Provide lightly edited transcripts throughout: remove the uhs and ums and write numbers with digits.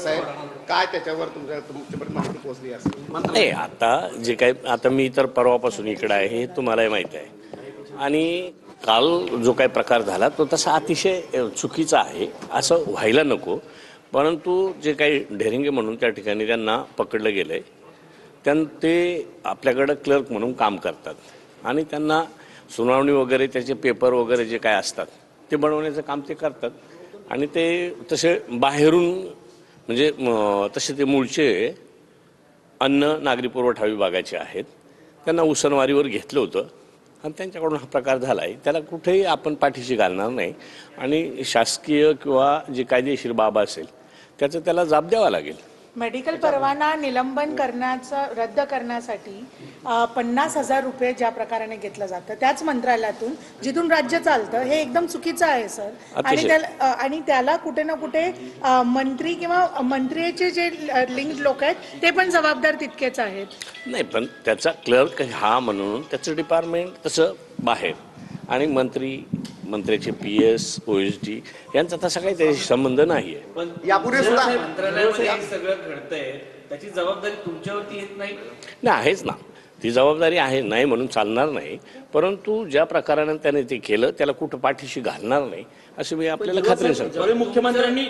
साहेब काय त्याच्यावर तुमच्यापर्यंत माहिती पोहोचली असेल? नाही, आता जे काही आता मी तर परवापासून इकडे आहे हे तुम्हालाही माहिती आहे. आणि काल जो काही प्रकार झाला तो तसा अतिशय चुकीचा आहे, असं व्हायला नको. परंतु जे काही ढेरिंगे म्हणून त्या ठिकाणी त्यांना पकडलं गेलं आहे, ते आपल्याकडं क्लर्क म्हणून काम करतात आणि त्यांना सुनावणी वगैरे त्याचे पेपर वगैरे जे काय असतात ते बनवण्याचं काम ते करतात. आणि ते तसे बाहेरून म्हणजे तसे ते मूळचे अन्न नागरी पुरवठा विभागाचे आहेत. त्यांना उसनवारीवर घेतलं होतं आणि त्यांच्याकडून हा प्रकार झाला आहे. त्याला कुठेही आपण पाठीशी घालणार नाही आणि शासकीय किंवा जे कायदेशीर बाब असेल त्याचं त्याला जाब द्यावा लागेल. मेडिकल परवाना निलंबन रद्द करण्यासाठी 50,000 रुपये ज्या प्रकाराने घेतलं जातं त्याच मंत्रालयातून जिथून राज्य चालतं हे एकदम चुकीचं आहे सर. आणि त्याला कुठे ना कुठे मंत्री किंवा मंत्र्याचे जे लिंक लोक आहेत ते पण जबाबदार तितकेच आहेत. नाही, पण त्याचा क्लर्क हा म्हणून त्याचं डिपार्टमेंट तसं बाहेर आणि मंत्र्याचे PS OSD यांचा तसा काही त्याशी संबंध नाही आहे. पण यापुढे सुद्धा मंत्रालयामध्ये हे सगळं घडतंय त्याची जबाबदारी तुमच्यावरती येत नाही? नाही, आहेच ना, ती जबाबदारी आहे, नाही म्हणून चालणार नाही. परंतु ज्या प्रकाराने त्याने ते केलं त्याला कुठं पाठीशी घालणार नाही अशी मी आपल्याला खात्री सांगतो. ज्यावेळी मुख्यमंत्र्यांनी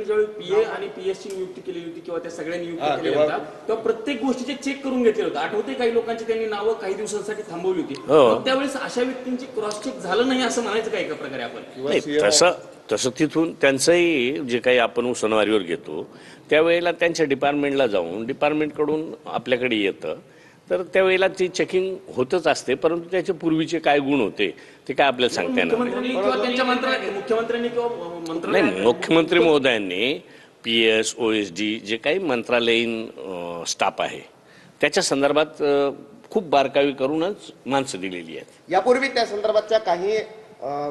ज्यावेळी PA आणि PS ची नियुक्ती केली होती किंवा त्या सगळ्या नियुक्ती केल्या होत्या तेव्हा प्रत्येक गोष्टीचे चेक करून घेतले होते. आठवते काही लोकांची त्यांनी नावं काही दिवसांसाठी थांबवली होती. त्यावेळेस अशा व्यक्तींची क्रॉस चेक झालं नाही असं म्हणायचं का एका प्रकारे आपण? तसं तिथून त्यांचंही जे काही आपण उसनवारीवर घेतो त्यावेळेला त्यांच्या डिपार्टमेंटला जाऊन डिपार्टमेंटकडून आपल्याकडे येतं तर त्यावेळेला ती चेकिंग होतच असते. परंतु त्याचे पूर्वीचे काय गुण होते ते काय आपल्याला सांगता येणार नाही. मुख्यमंत्री महोदयांनी PS OSD जे काही मंत्रालयीन स्टाफ आहे त्याच्या संदर्भात खूप बारकावी करूनच माणसं दिलेली आहेत. यापूर्वी त्या संदर्भातच्या काही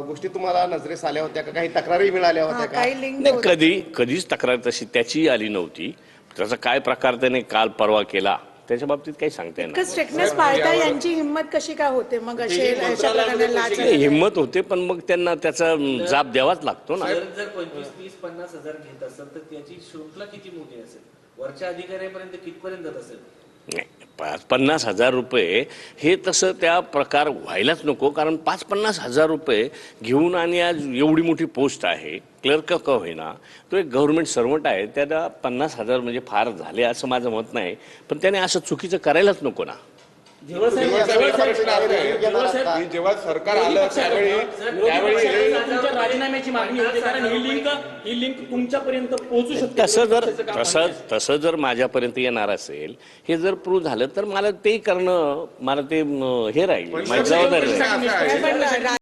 गोष्टी तुम्हाला नजरेस आल्या होत्या का? काही तक्रारी मिळाल्या होत्या का? नाही, कधीच तक्रार तशी त्याची आली नव्हती. त्याचा काय प्रकार त्याने काल परवा केला त्याच्या बाबतीत काही सांगता येणार स्ट्रिक्टनेस पाळता यांची हिंमत कशी काय होते मग? हिंमत होते पण मग त्यांना त्याचा जाब द्यावाच लागतो ना. जर 25, 30, 50 हजार घेत असेल तर त्याची शृंखला किती मोठी असेल? वरच्या अधिकाऱ्यापर्यंत कितपर्यंत असेल? नाही, 50,000 रुपये हे तसं त्या प्रकार व्हायलाच नको. कारण 50 हजार रुपये घेऊन आणि आज एवढी मोठी पोस्ट आहे, क्लर्क का होईना, तो एक गव्हर्नमेंट सर्वंट आहे, त्याला 50,000 म्हणजे फार झाले असं माझं मत नाही. पण त्याने असं चुकीचं करायलाच नको ना. जेव्हा सरकार आलं त्यावेळी राजीनाम्याची मागणी होती कारण ही लिंक तुमच्यापर्यंत पोहोचू शकते. तसं जर माझ्यापर्यंत येणार असेल, हे जर प्रूव्ह झालं तर मला ते करणं हे राहील, माझी जबाबदारी राहील.